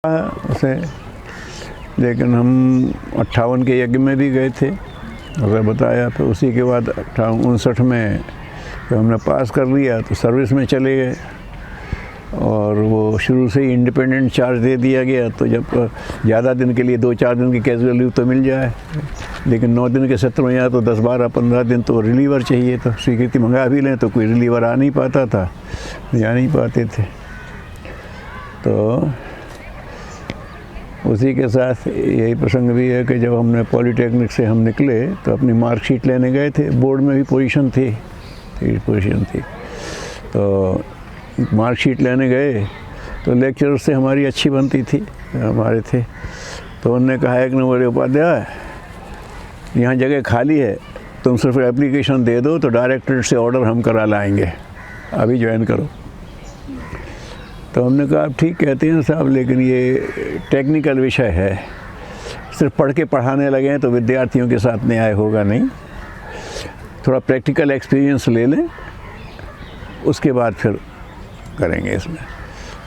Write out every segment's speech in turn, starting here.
उसे, लेकिन हम 58 के यज्ञ में भी गए थे, अगर बताया। फिर उसी के बाद 59 में जब हमने पास कर लिया तो सर्विस में चले गए, और वो शुरू से ही इंडिपेंडेंट चार्ज दे दिया गया। तो जब ज़्यादा दिन के लिए 2-4 दिन की कैजुअल लीव तो मिल जाए, लेकिन 9 दिन के सत्र में या तो 10, 12, 15 दिन तो रिलीवर चाहिए। तो स्वीकृति मंगा भी लें तो कोई रिलीवर आ नहीं पाता था, जा नहीं पाते थे। तो उसी के साथ यही प्रसंग भी है कि जब हमने पॉलीटेक्निक से हम निकले तो अपनी मार्कशीट लेने गए थे। बोर्ड में भी पोजीशन थी, तो मार्कशीट लेने गए तो लेक्चरर से हमारी अच्छी बनती थी, हमारे थे। तो उन्होंने कहा एक नंबर उपाध्याय, यहाँ जगह खाली है, तुम सिर्फ एप्लीकेशन दे दो तो डायरेक्टरेट से ऑर्डर हम करा लाएंगे, अभी ज्वाइन करो। तो हमने कहा ठीक कहते हैं साहब, लेकिन ये टेक्निकल विषय है, सिर्फ पढ़ के पढ़ाने लगे हैं तो विद्यार्थियों के साथ न्याय होगा नहीं, थोड़ा प्रैक्टिकल एक्सपीरियंस ले लें, उसके बाद फिर करेंगे इसमें।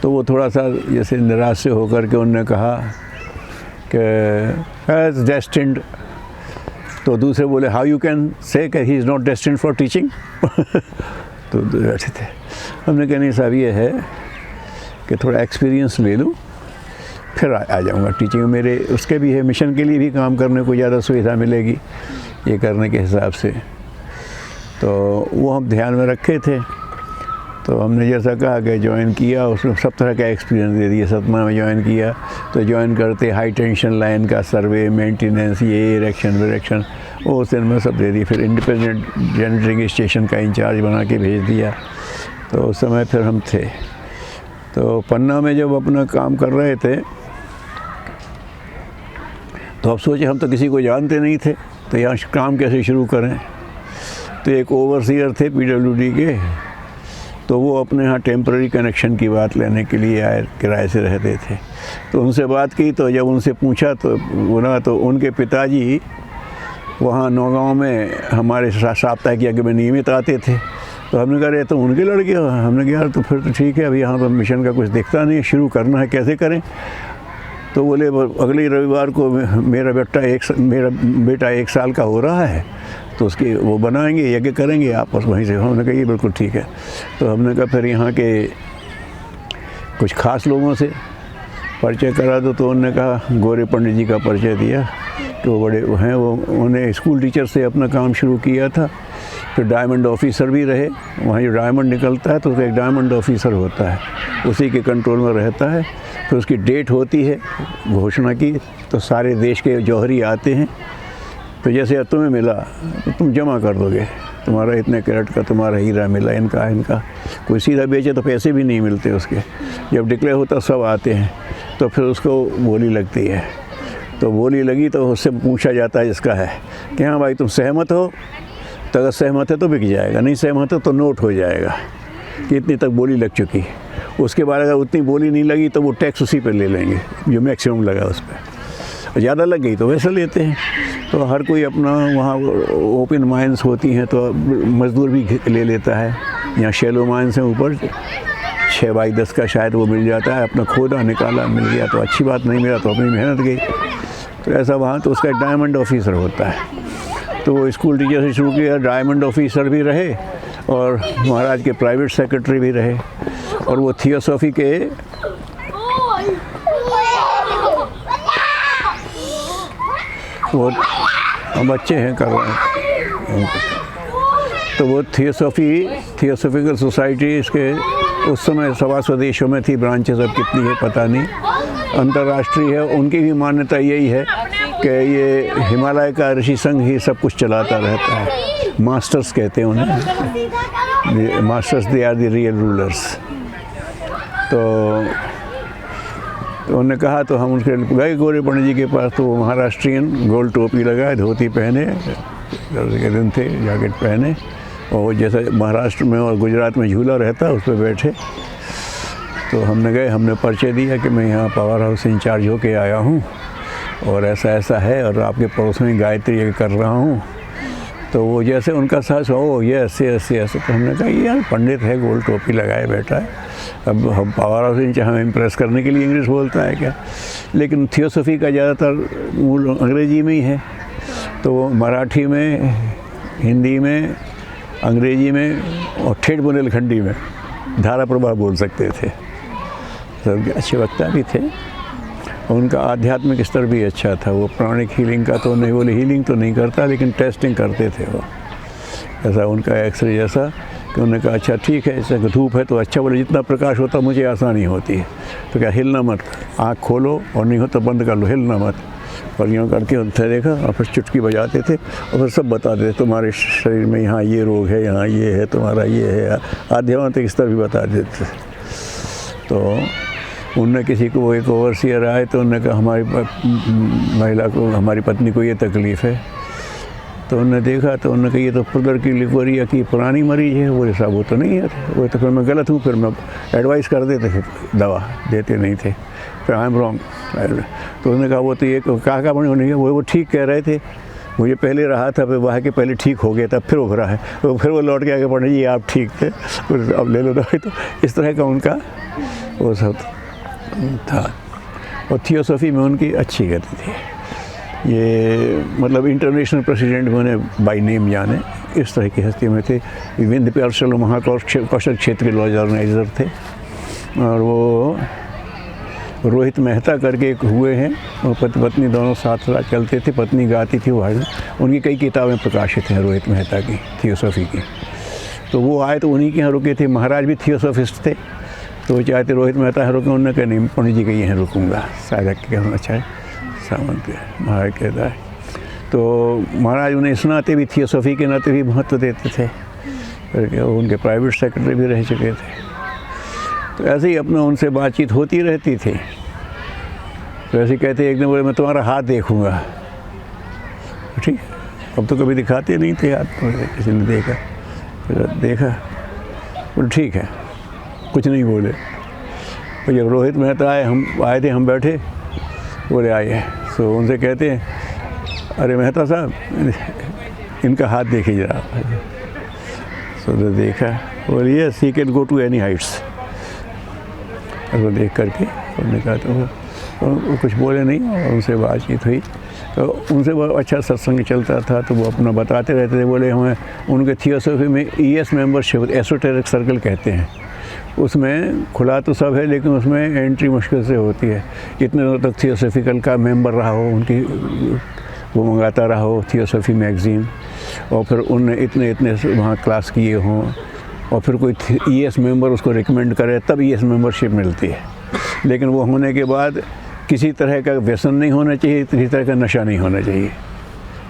तो वो थोड़ा सा जैसे निराश से होकर के उन्होंने कहा कि एज डेस्टिन्ड। तो दूसरे बोले हाउ यू कैन से कि he is not destined for teaching. तो बैठे थे, हमने कहा नहीं साहब, ये है कि थोड़ा एक्सपीरियंस ले लूँ फिर आ जाऊँगा टीचिंग। मेरे उसके भी है, मिशन के लिए भी काम करने को ज़्यादा सुविधा मिलेगी ये करने के हिसाब से। तो वो हम ध्यान में रखे थे। तो हमने जैसा कहा कि ज्वाइन किया, उसमें सब तरह का एक्सपीरियंस दे दिया। सतमा में ज्वाइन किया तो ज्वाइन करते हाई टेंशन लाइन का सर्वे, मेंटेनेंस, ये इरेक्शन विरेक्शन, वो उस दिन में सब दे दिए। फिर इंडिपेंडेंट जनरेटिंग स्टेशन का इंचार्ज बना के भेज दिया। तो उस समय फिर हम थे। तो पन्ना में जब अपना काम कर रहे थे तो अब सोचे हम तो किसी को जानते नहीं थे, तो यहाँ काम कैसे शुरू करें। तो एक ओवरसीयर थे PWD के, तो वो अपने यहाँ टेम्पररी कनेक्शन की बात लेने के लिए आए, किराए से रहते थे। तो उनसे बात की, तो जब उनसे पूछा तो बोला तो उनके पिताजी वहाँ नौगांव में हमारे साप्ताहिक यज्ञ में नियमित आते थे। तो हमने कहा तो उनके लड़के हो। हमने कहा यार तो फिर तो ठीक है, अभी यहाँ तो मिशन का कुछ दिखता नहीं, शुरू करना है, कैसे करें। तो बोले अगले रविवार को मेरा बेटा 1 साल का हो रहा है, तो उसकी वो बनाएंगे, यज्ञ करेंगे आपस वहीं से। हमने कहा ये बिल्कुल ठीक है। तो हमने कहा फिर यहाँ के कुछ खास लोगों से परिचय करा दो। तो उन्होंने कहा गौरी पंडित जी का परिचय दिया कि वो बड़े हैं, वो उन्हें स्कूल टीचर से अपना काम शुरू किया था। फिर डायमंड ऑफिसर भी रहे, वहाँ जो डायमंड निकलता है तो उसका एक डायमंड ऑफिसर होता है, उसी के कंट्रोल में रहता है। फिर उसकी डेट होती है घोषणा की, तो सारे देश के जौहरी आते हैं। तो जैसे तुम्हें मिला तो तुम जमा कर दोगे, तुम्हारा इतने कैरेट का तुम्हारा हीरा मिला, इनका कोई सीधा बेचे तो पैसे भी नहीं मिलते उसके। जब डिक्लेयर होता सब आते हैं, तो फिर उसको बोली लगती है। तो बोली लगी तो उससे पूछा जाता है जिसका है कि हाँ भाई तुम सहमत हो, तो अगर सहमत है तो बिक जाएगा, नहीं सहमत है तो नोट हो जाएगा कि इतनी तक बोली लग चुकी। उसके बाद अगर उतनी बोली नहीं लगी तो वो टैक्स उसी पर ले लेंगे जो मैक्सिमम लगा उस पर। ज़्यादा लग गई तो वैसे लेते हैं। तो हर कोई अपना वहाँ ओपन माइंस होती हैं तो मज़दूर भी ले लेता है। यहाँ शैलो माइंस हैं ऊपर 6x10 का शायद वो मिल जाता है, अपना खोदा निकाला मिल गया तो अच्छी बात, नहीं मिला तो अपनी मेहनत गई। तो ऐसा वहाँ तो उसका एक डायमंड ऑफिसर होता है। तो वो स्कूल टीचर से शुरू किया, डायमंड ऑफिसर भी रहे और महाराज के प्राइवेट सेक्रेटरी भी रहे। और वो थियोसॉफी के वो बच्चे हैं कर रहे हैं। तो वो थियोसॉफिकल सोसाइटी इसके उस समय 125 देशों में थी, ब्रांचेस अब कितनी है पता नहीं, अंतर्राष्ट्रीय है। उनकी भी मान्यता यही है कि ये हिमालय का ऋषि संघ ही सब कुछ चलाता रहता है। मास्टर्स कहते हैं उन्हें, masters they are the real rulers. तो उन्होंने कहा, तो हम उनके गए गौरी पंडित जी के पास। तो वो महाराष्ट्रियन, गोल टोपी लगाए, धोती पहने, के दिन थे, जैकेट पहने, और जैसा महाराष्ट्र में और गुजरात में झूला रहता है उस पर बैठे। तो हमने गए, हमने परिचय दिया कि मैं यहाँ पावर हाउस इंचार्ज होके आया हूँ और ऐसा ऐसा है, और आपके पड़ोस में गायत्री यज्ञ कर रहा हूँ। तो वो जैसे उनका सास, ओ ये ऐसे ऐसे ऐसे। तो हमने कहा यार पंडित है, गोल टोपी लगाए बैठा है, अब हम पावर से हमें इम्प्रेस करने के लिए इंग्लिश बोलता है क्या, लेकिन थियोसॉफी का ज़्यादातर मूल अंग्रेजी में ही है, तो वो मराठी में, हिंदी में, अंग्रेजी में और ठेठ बुंदेलखंडी में धारा प्रवाह बोल सकते थे। सब अच्छे वक्ता भी थे, उनका आध्यात्मिक स्तर भी अच्छा था। वो प्राणिक हीलिंग का तो नहीं, बोले हीलिंग तो नहीं करता लेकिन टेस्टिंग करते थे वो, ऐसा उनका एक्सरे जैसा कि उन्होंने कहा अच्छा ठीक है, जैसे धूप है तो अच्छा, बोले जितना प्रकाश होता मुझे आसानी होती है, तो क्या हिलना मत, आँख खोलो और नहीं हो तो बंद कर लो, हिलना मत। और यूँ करके उनसे देखा और फिर चुटकी बजाते थे और फिर सब बताते थे तुम्हारे शरीर में यहाँ ये रोग है, यहाँ ये है, तुम्हारा ये है, आध्यात्मिक स्तर भी बता देते। तो उनने किसी को, वो एक ओवरसीयर आए तो उन्होंने कहा हमारी महिला को, हमारी पत्नी को ये तकलीफ़ है, तो उन्होंने देखा तो उन्होंने कहा ये तो पुदर की लिकोरिया की पुरानी मरीज है। बोले साहब वो तो नहीं है, वो तो फिर मैं गलत हूँ, फिर मैं एडवाइस कर देते थे, दवा देते नहीं थे, फिर आई एम रॉन्ग। तो उन्होंने कहा वो तो ये कहा बने होने, वो ठीक कह रहे थे, मुझे पहले रहा था, फिर वहाँ के पहले ठीक हो गया था, फिर उभरा है, तो फिर वो लौट के आगे पढ़े जी आप ठीक थे, अब ले लो दवाई। तो इस तरह का उनका वो सब था। और थियोसॉफी में उनकी अच्छी गति थी। ये मतलब इंटरनेशनल प्रेसिडेंट में उन्हें बाई नेम जाने, इस तरह की हस्ती में थे। विंध्य पार्षद महाकौशल क्षेत्र के लॉज ऑर्गेनाइजर थे, और वो रोहित मेहता करके एक हुए हैं, वो पति पत्नी दोनों साथ साथ चलते थे, पत्नी गाती थी, वो उनकी कई किताबें प्रकाशित हैं रोहित मेहता की थियोसॉफी की। तो वो आए तो उन्हीं के यहाँ रुके थे, महाराज भी थियोसॉफिस्ट थे, तो वो चाहते रोहित मेहता यहाँ रुके, उन्होंने कहा नहीं पंडित जी के यहाँ रुकूँगा, शायद कहना अच्छा है सामंत महाराज कहता है। तो महाराज उन्हें सुनाते भी थियोसॉफी के नाते भी महत्व देते थे, करके उनके प्राइवेट सेक्रेटरी भी रह चुके थे। तो ऐसे ही अपना उनसे बातचीत होती रहती थी। तो ऐसे कहते एक दिन बोले मैं तुम्हारा हाथ देखूँगा, ठीक, अब तो कभी दिखाते नहीं थे हाथ, किसी ने देखा, फिर देखा, बोले ठीक है, कुछ नहीं बोले। तो जब रोहित मेहता आए, हम आए थे, हम बैठे, बोले आइए, तो उनसे कहते हैं अरे मेहता साहब इनका हाथ देखिए जरा। तो देखा, बोलिए she can go to any heights. उसको देख करके उन्होंने कहा, तो वो कुछ बोले नहीं, और उनसे बातचीत हुई, तो उनसे बहुत अच्छा सत्संग चलता था। तो वो अपना बताते रहते थे, बोले हमें उनके थियोसॉफी में ES मेंबरशिप, एसोटेरिक सर्कल कहते हैं, उसमें खुला तो सब है लेकिन उसमें एंट्री मुश्किल से होती है। इतने दिनों तक थियोसॉफिकल का मेंबर रहा हो, उनकी वो मंगाता रहा हो थियोसॉफी मैगज़ीन, और फिर उनने इतने वहाँ क्लास किए हों, और फिर कोई ES मेंबर उसको रिकमेंड करे तब ES मेंबरशिप मिलती है। लेकिन वो होने के बाद किसी तरह का व्यसन नहीं होना चाहिए, किसी तरह का नशा नहीं होना चाहिए,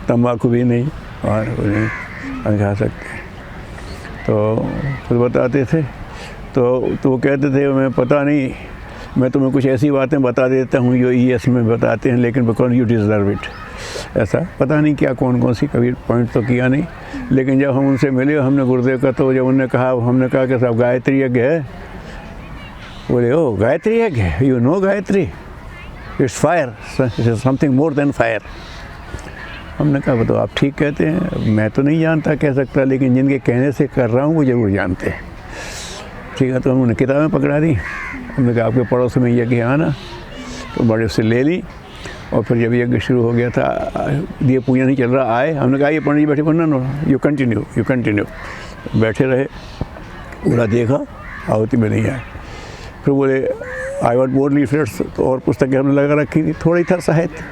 तंबाकू भी नहीं और वो नहीं खा सकते। तो फिर बताते थे, तो वो कहते थे मैं पता नहीं, मैं तुम्हें कुछ ऐसी बातें बता देता हूँ जो ES में बताते हैं, लेकिन बिकॉज यू डिज़र्व इट, ऐसा पता नहीं क्या कौन सी, कभी पॉइंट तो किया नहीं। लेकिन जब हम उनसे मिले, हमने गुरुदेव का, तो जब उन्होंने कहा, हमने कहा कि साहब गायत्री यज्ञ है, बोले ओ गायत्री यज्ञ है, you know Gayatri, it's fire, something more than fire. हमने कहा तो आप ठीक कहते हैं, मैं तो नहीं जानता, कह सकता, लेकिन जिनके कहने से कर रहा हूँ वो ज़रूर जानते हैं। ठीक है, तो उन्होंने किताबें पकड़ा दी, हमने कहा आपके पड़ोस में यज्ञ आना, तो बड़े उससे ले ली। और फिर जब यज्ञ शुरू हो गया था, दिए पूजा नहीं चल रहा, आए, हमने कहा ये पंडित जी बैठे, नो यू कंटिन्यू, बैठे रहे, पूरा देखा, आहुति में नहीं आए। फिर बोले आई वॉन्ट मोर लीफलेट्स, तो और पुस्तकें हमने लगा रखी थी, थोड़ी था साहित्य,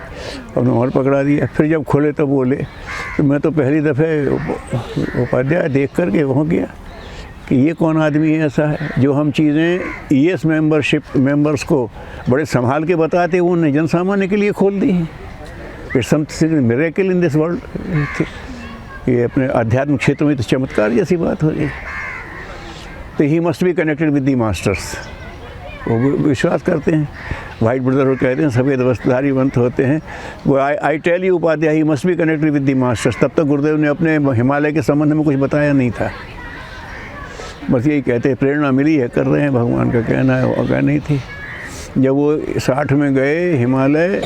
हमने और पकड़ा दिया। फिर जब खोले तो बोले, तो मैं तो पहली दफ़े उपाध्याय देख करके वहाँ गया कि ये कौन आदमी है ऐसा है जो हम चीज़ें ES मेंबर्स को बड़े संभाल के बताते, वो उन्हें जन सामान्य के लिए खोल दी हैं। It's something miracle in this world. ये अपने आध्यात्मिक क्षेत्र में तो चमत्कार जैसी बात हो रही। तो ही must be connected with the masters, वो विश्वास करते हैं, वाइट ब्रदर कहते हैं, सफ़ेद वस्त्रधारी बनते होते हैं। वो I tell you Upadhyay he must be connected with the masters. तब तक गुरुदेव ने अपने हिमालय के संबंध में कुछ बताया नहीं था, बस यही कहते हैं प्रेरणा मिली है, कर रहे हैं, भगवान का कहना है, वो अगर नहीं थी। जब वो 60 में गए हिमालय,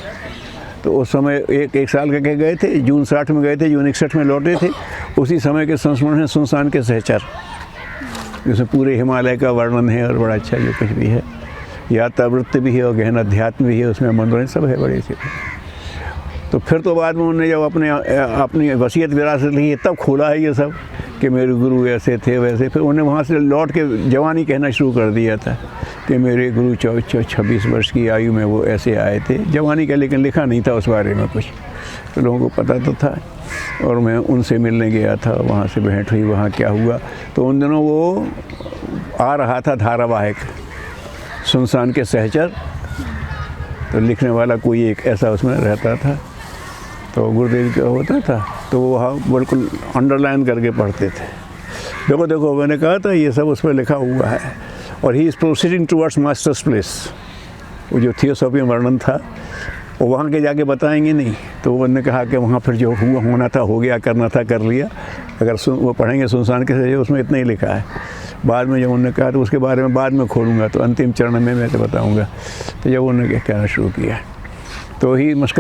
तो उस समय एक साल के गए थे, जून 60 में गए थे, जून 61 में लौटे थे। उसी समय के संस्मरण हैं सुनसान के सहचर, जिसमें पूरे हिमालय का वर्णन है और बड़ा अच्छा जो कुछ भी है, यात्रावृत्ति भी है और गहन अध्यात्म भी है, उसमें मनोरंजन सब है बड़ी सी। तो फिर तो बाद में उन्होंने जब अपनी वसीयत विरासत ली तब खोला है ये सब कि मेरे गुरु ऐसे थे वैसे। फिर उन्हें वहाँ से लौट के जवानी कहना शुरू कर दिया था कि मेरे गुरु 26 वर्ष की आयु में वो ऐसे आए थे। जवानी का लेकिन लिखा नहीं था उस बारे में कुछ, तो लोगों को पता तो था। और मैं उनसे मिलने गया था, वहाँ से भेंट हुई, वहाँ क्या हुआ। तो उन दिनों वो आ रहा था धारावाहिक सुनसान के सहचर, तो लिखने वाला कोई एक ऐसा उसमें रहता था, तो गुरुदेव का होता था, तो वो वहाँ बिल्कुल अंडरलाइन करके पढ़ते थे। देखो देखो मैंने कहा था ये सब उस पर लिखा हुआ है। और he is proceeding towards masters place, वो जो थियोसॉफी वर्णन था वो वहाँ के जाके बताएंगे नहीं। तो उन्होंने कहा कि वहाँ फिर जो हुआ होना था हो गया, करना था कर लिया। अगर वो पढ़ेंगे सुनसान के सहचर उसमें इतना ही लिखा है। बाद में जब उन्होंने कहा तो उसके बारे में बाद में खोलूँगा, तो अंतिम चरण में मैं तो बताऊँगा। तो जब उन्होंने कहना शुरू किया तो ही मस्ट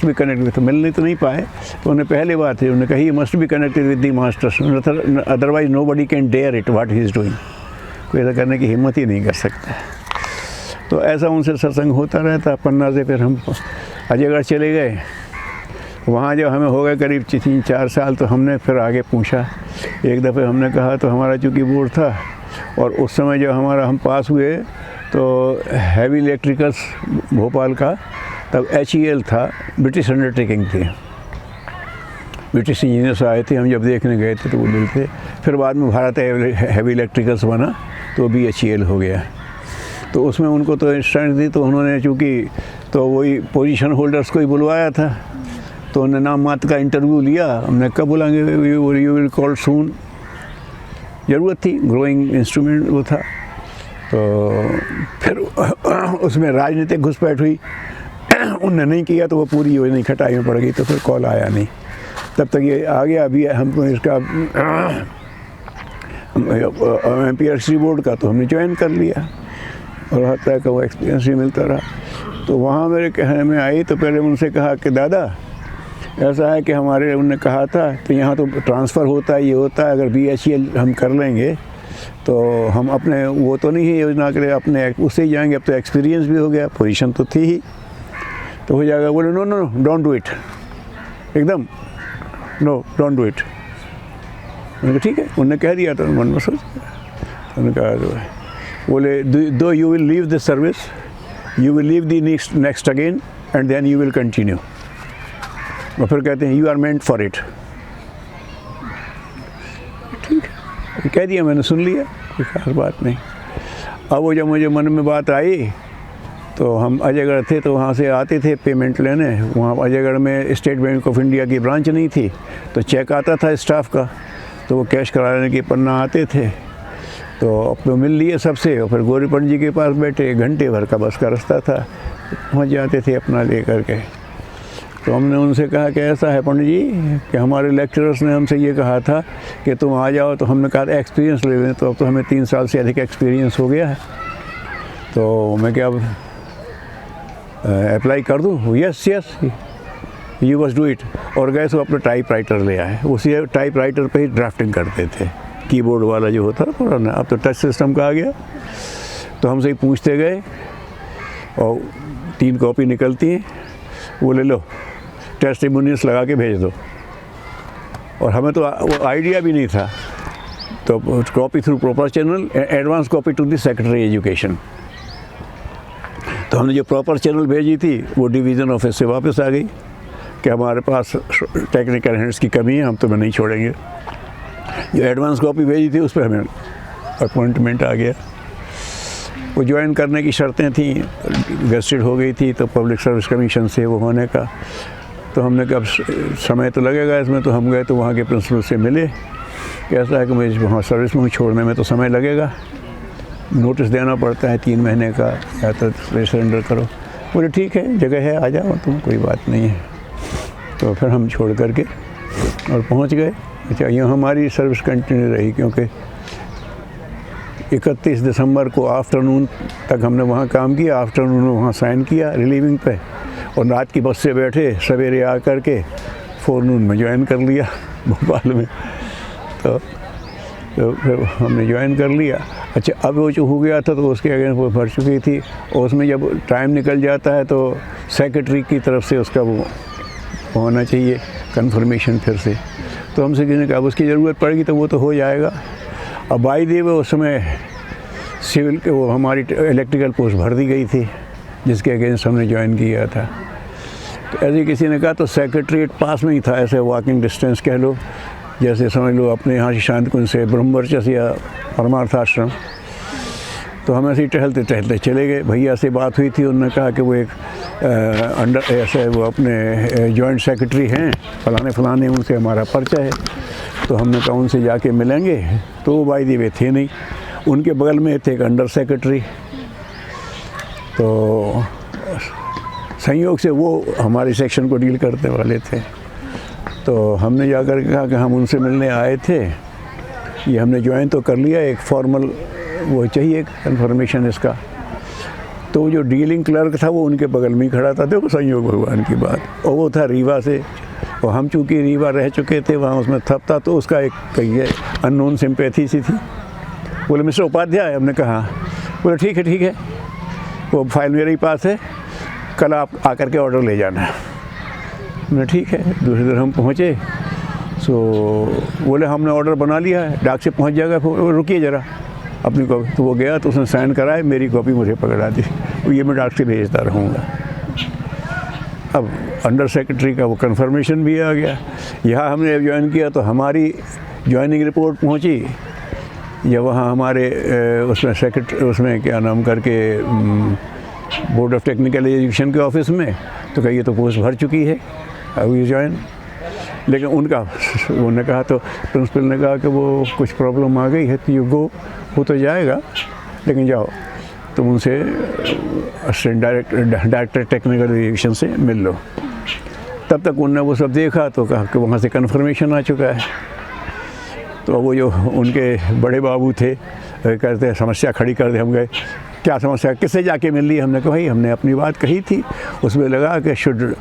बी कनेक्टेड, तो मिलने तो नहीं पाए। तो उन्हें पहले बात है, उन्होंने कहा he must be connected with the masters, otherwise nobody can dare it what he is doing. कोई ऐसा करने की हिम्मत ही नहीं कर सकता। तो ऐसा उनसे सत्संग होता रहता। पन्ना से फिर हम अजयगढ़ चले गए। वहाँ जब हमें हो गए करीब 3-4 साल, तो हमने फिर आगे पूछा। एक दफ़े हमने कहा, तो हमारा चूँकि बोर्ड था और उस समय जो हम पास हुए तो हैवी इलेक्ट्रिकल्स भोपाल का, तब HEL था, ब्रिटिश अंडरटेकिंग थी, ब्रिटिश इंजीनियर्स आए थे। हम जब देखने गए थे तो वो मिलते। फिर बाद में भारत हैवी इलेक्ट्रिकल्स बना तो भी HEL हो गया। तो उसमें उनको तो इंस्ट्रक्शन दी, तो उन्होंने चूँकि तो वही पोजीशन होल्डर्स को ही बुलवाया था, तो उन्होंने नाम मात्र का इंटरव्यू लिया। हमने कब बुलाएंगे, यू विल कॉल सून। ज़रूरत थी, ग्रोइंग इंस्ट्रूमेंट वो था। तो फिर उसमें राजनीतिक घुसपैठ हुई। उनने नहीं किया तो वो पूरी योजना नहीं खटाई में पड़ गई, तो फिर कॉल आया नहीं। तब तक ये आ गया। अभी हमको इसका MPRC बोर्ड का तो हमने ज्वाइन कर लिया और हर तरह का वो एक्सपीरियंस भी मिलता रहा। तो वहाँ मेरे कहने में आई, तो पहले उनसे कहा कि दादा ऐसा है कि हमारे उनने कहा था तो यहाँ तो ट्रांसफ़र होता है, ये होता है, अगर BHEL हम कर लेंगे तो हम अपने वो तो नहीं है योजना के लिए अपने उससे ही जाएंगे। अब तो एक्सपीरियंस भी हो गया, पोजीशन तो थी ही, तो हो जाएगा। बोले no no don't do it, एकदम नो डोंट डू इट। मैंने कहा ठीक है, उनने कह दिया तो मन में सोच। उन्होंने कहा, बोले दो you will leave this service, you will leave the next again and then you will continue. और फिर कहते हैं you are meant for it. ठीक है, कह दिया, मैंने सुन लिया, कोई खास बात नहीं। अब वो जब मुझे मन में बात आई, तो हम अजयगढ़ थे, तो वहाँ से आते थे पेमेंट लेने। वहाँ अजयगढ़ में स्टेट बैंक ऑफ इंडिया की ब्रांच नहीं थी, तो चेक आता था स्टाफ का, तो वो कैश कराने के पन्ना आते थे। तो अपने मिल लिए सबसे, और फिर गौरी पंडित जी के पास बैठे। 1 घंटे भर का बस का रास्ता था, पहुँच जाते थे अपना ले करके। तो हमने उनसे कहा कि ऐसा है पंडित जी कि हमारे लेक्चरर्स ने हमसे ये कहा था कि तुम आ जाओ। तो हमने कहा एक्सपीरियंस ले लें, तो अब तो हमें 3 साल से अधिक एक्सपीरियंस हो गया है, तो मैं क्या अब अप्लाई कर दूँ? Yes yes you must do it. और गए तो अपना टाइप राइटर ले आए। उसी टाइप राइटर पे ही ड्राफ्टिंग करते थे, कीबोर्ड वाला जो होता था पुराना। अब तो टच सिस्टम का आ गया। तो हमसे ही पूछते गए और 3 कॉपी निकलती हैं, वो ले लो, टेस्टिमोनियल्स लगा के भेज दो। और हमें तो वो आइडिया भी नहीं था। तो copy through proper channel, advance copy to the secretary education. तो हमने जो प्रॉपर चैनल भेजी थी वो डिवीज़न ऑफिस से वापस आ गई कि हमारे पास टेक्निकल हैंड्स की कमी है, हम तुम्हें नहीं छोड़ेंगे। जो एडवांस कॉपी भेजी थी उस पर हमें अपॉइंटमेंट आ गया। वो ज्वाइन करने की शर्तें थी, गेस्टेड हो गई थी, तो पब्लिक सर्विस कमीशन से वो होने का। तो हमने कहा समय तो लगेगा इसमें। तो हम गए तो वहाँ के प्रिंसिपल से मिले। कैसा है कि मुझे वहाँ सर्विस में छोड़ने में तो समय लगेगा, नोटिस देना पड़ता है 3 महीने का, या तो सरेंडर करो। बोले ठीक है, जगह है, आ जाओ तुम, कोई बात नहीं है। तो फिर हम छोड़ करके और पहुंच गए। अच्छा, यहाँ हमारी सर्विस कंटिन्यू रही, क्योंकि 31 दिसंबर को आफ्टरनून तक हमने वहाँ काम किया। आफ्टरनून में वहाँ साइन किया रिलीविंग पे, और रात की बस से बैठे, सवेरे आ करके फोरनून में ज्वाइन कर लिया भोपाल में। तो तो फिर हमने ज्वाइन कर लिया। अच्छा, अब वो जो हो गया था तो उसके अगेंस्ट वो भर चुकी थी, और उसमें जब टाइम निकल जाता है तो सेक्रेटरी की तरफ से उसका वो होना चाहिए कंफर्मेशन फिर से। तो हमसे किसी ने कहा उसकी ज़रूरत पड़ेगी तो वो तो हो जाएगा। अब बाई दी वो उस समय सिविल के वो हमारी इलेक्ट्रिकल पोस्ट भर दी गई थी जिसके अगेंस्ट हमने ज्वाइन किया था। तो ऐसे किसी ने कहा तो सेक्रेटरीट पास में ही था, ऐसे वॉकिंग डिस्टेंस कह लो, जैसे समझ लो अपने यहाँ से शांत कुंज से ब्रह्मवर्चस या परमार्थ आश्रम। तो हम ऐसे ही टहलते टहलते चले गए। भैया से बात हुई थी, उन्होंने कहा कि वो एक अंडर ऐसे वो अपने जॉइंट सेक्रेटरी हैं फलाने, उनसे हमारा परिचय है। तो हमने कहा उनसे जाके मिलेंगे, तो वो बाई दी वे थे नहीं, उनके बगल में थे एक अंडर सेक्रेटरी। तो संयोग से वो हमारे सेक्शन को डील करने वाले थे। तो हमने जाकर कहा कि हम उनसे मिलने आए थे, ये हमने ज्वाइन तो कर लिया, एक फॉर्मल वो चाहिए कंफर्मेशन इसका। तो जो डीलिंग क्लर्क था वो उनके बगल में ही खड़ा था। देखो संयोग भगवान की बात, और वो था रीवा से, और हम चूँकि रीवा रह चुके थे वहाँ, उसमें थप था, तो उसका एक कहिए अननोन सिंपैथी सी थी। बोले मिस्टर उपाध्याय, हमने कहा। बोले ठीक है, वो फाइल मेरे ही पास है, कल आप आकर के ऑर्डर ले जाना है। मैंने ठीक है। दूसरे दिन हम पहुँचे, सो बोले हमने ऑर्डर बना लिया है, डाक से पहुँच जाएगा, रुकिए ज़रा अपनी कॉपी। तो वो गया तो उसने साइन कराए, मेरी कॉपी मुझे पकड़ा दी, ये मैं डाक से भेजता रहूँगा। अब अंडर सेक्रेटरी का वो कंफर्मेशन भी आ गया। यहाँ हमने ज्वाइन किया तो हमारी ज्वाइनिंग रिपोर्ट पहुँची, या वहाँ हमारे उसमें सेक्रेटरी उसमें क्या नाम करके बोर्ड ऑफ टेक्निकल एजुकेशन के ऑफिस में, तो कहिए तो पोस्ट भर चुकी है, अब ये ज्वाइन। लेकिन उनका उन्होंने कहा, तो प्रिंसिपल ने कहा कि वो कुछ प्रॉब्लम आ गई है तो यू गो, हो तो जाएगा, लेकिन जाओ तुम उनसे असिस्टेंट डायरेक्टर टेक्निकल एजुकेशन से मिल लो। तब तक उनने वो सब देखा तो कहा कि वहाँ से कन्फर्मेशन आ चुका है। तो वो जो उनके बड़े बाबू थे कहते समस्या खड़ी कर दे। हम गए, क्या समस्या, किससे जाके मिल ली? हमने कहा भाई हमने अपनी बात कही थी, उसमें लगा कि शुड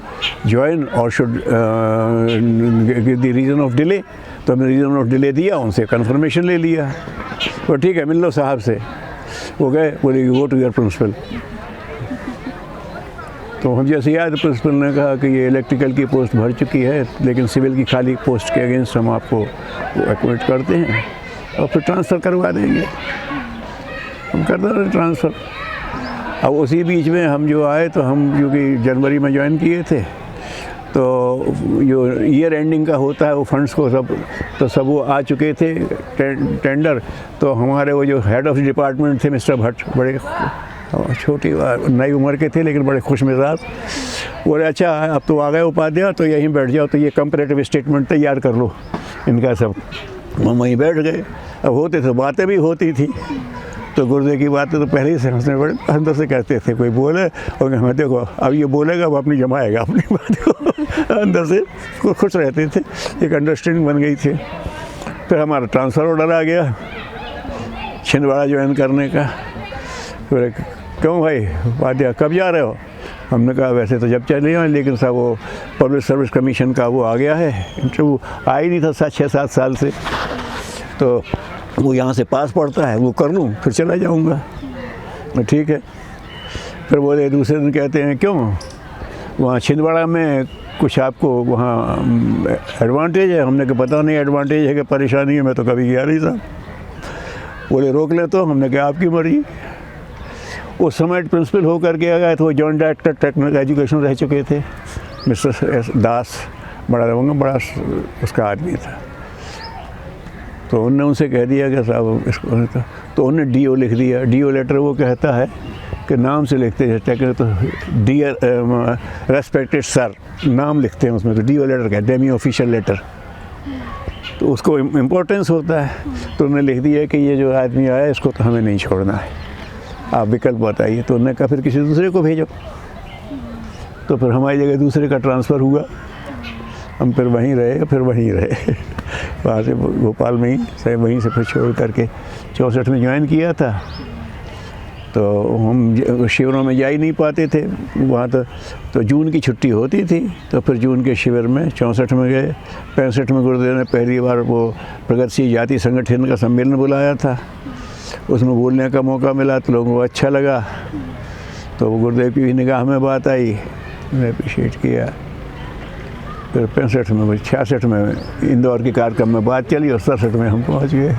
ज्वाइन और should give the reason of delay, तो हमने रीज़न ऑफ डिले दिया, उनसे कन्फर्मेशन ले लिया। तो ठीक है, मिल लो साहब से। वो गए, बोले you go to your principal. तो हम जैसे याद, प्रिंसिपल ने कहा कि ये इलेक्ट्रिकल की पोस्ट भर चुकी है, लेकिन सिविल की खाली पोस्ट के अगेंस्ट हम आपको अपॉइंट करते हैं और फिर ट्रांसफ़र करवा देंगे। हम कर रहे ट्रांसफ़र। अब उसी बीच में हम जो आए, तो हम क्योंकि जनवरी में ज्वाइन किए थे, तो जो ईयर एंडिंग का होता है वो फंड्स को सब वो आ चुके थे टेंडर। तो हमारे वो जो हेड ऑफ द डिपार्टमेंट थे मिस्टर भट्ट, बड़े छोटी नई उम्र के थे लेकिन बड़े खुश मिजाज, बोले अच्छा अब तो आ गए उपाध्याय, तो यहीं बैठ जाओ, तो ये कंपैरेटिव स्टेटमेंट तैयार कर लो इनका सब। हम वहीं बैठ गए। अब होते तो बातें भी होती थी, तो गुर्दे की बातें तो पहले ही से हंसने बड़े अंदर से कहते थे, कोई बोले और हमें देखो अब ये बोलेगा, अब अपनी जमाएगा अपनी बात को, अंदर से खुश रहते थे, एक अंडरस्टैंडिंग बन गई थी। फिर हमारा ट्रांसफ़र ऑर्डर आ गया छिंदवाड़ा ज्वाइन करने का। फिर क्यों भाई वादिया कब जा रहे हो? हमने कहा वैसे तो जब चले जाएँ, लेकिन साहब वो पब्लिक सर्विस कमीशन का वो आ गया है इंटरव्यू, आ ही नहीं था 6-7 साल से, तो वो यहाँ से पास पड़ता है, वो कर लूँ फिर चला जाऊँगा। ठीक है। फिर बोले दूसरे दिन कहते हैं क्यों वहाँ छिंदवाड़ा में कुछ आपको वहाँ एडवांटेज है? हमने कहा पता नहीं एडवांटेज है कि परेशानी है, मैं तो कभी गया नहीं था। बोले रोक ले, तो हमने कहा आपकी मर्जी। उस समय प्रिंसिपल होकर के आ गए तो वो जॉइंट डायरेक्टर टेक्निकल एजुकेशन रह चुके थे, मिस्टर एस दास, बड़ा उसका आदमी था। तो उनने उनसे कह दिया कि साहब इसको, तो उन्होंने डीओ लिख दिया। डीओ लेटर वो कहता है कि नाम से लिखते हैं टेक्निकल, तो डियर रेस्पेक्टेड सर नाम लिखते हैं उसमें, तो डीओ लेटर का डेमी ऑफिशियल लेटर, तो उसको इम्पोर्टेंस होता है। तो उन्होंने लिख दिया कि ये जो आदमी आया इसको तो हमें नहीं छोड़ना है, आप विकल्प बताइए। तो उन्होंने कहा फिर किसी दूसरे को भेजो। तो फिर हमारी जगह दूसरे का ट्रांसफ़र हुआ, हम फिर वहीं रहे वहाँ से भोपाल में ही वहीं से फिर छोड़ करके 64 में ज्वाइन किया था। तो हम शिविरों में जा ही नहीं पाते थे वहाँ। तो जून की छुट्टी होती थी, तो फिर जून के शिविर में 64 में गए। 65 में गुरुदेव ने पहली बार वो प्रगतिशील जाति संगठन का सम्मेलन बुलाया था, उसमें बोलने का मौका मिला तो लोगों को अच्छा लगा। तो वो गुरुदेव की भी निगाह में बात आई, मैंने अप्रिशिएट किया। फिर 65 में 66 में इंदौर के कार्यक्रम में बात चली और 67 में हम पहुँच गए।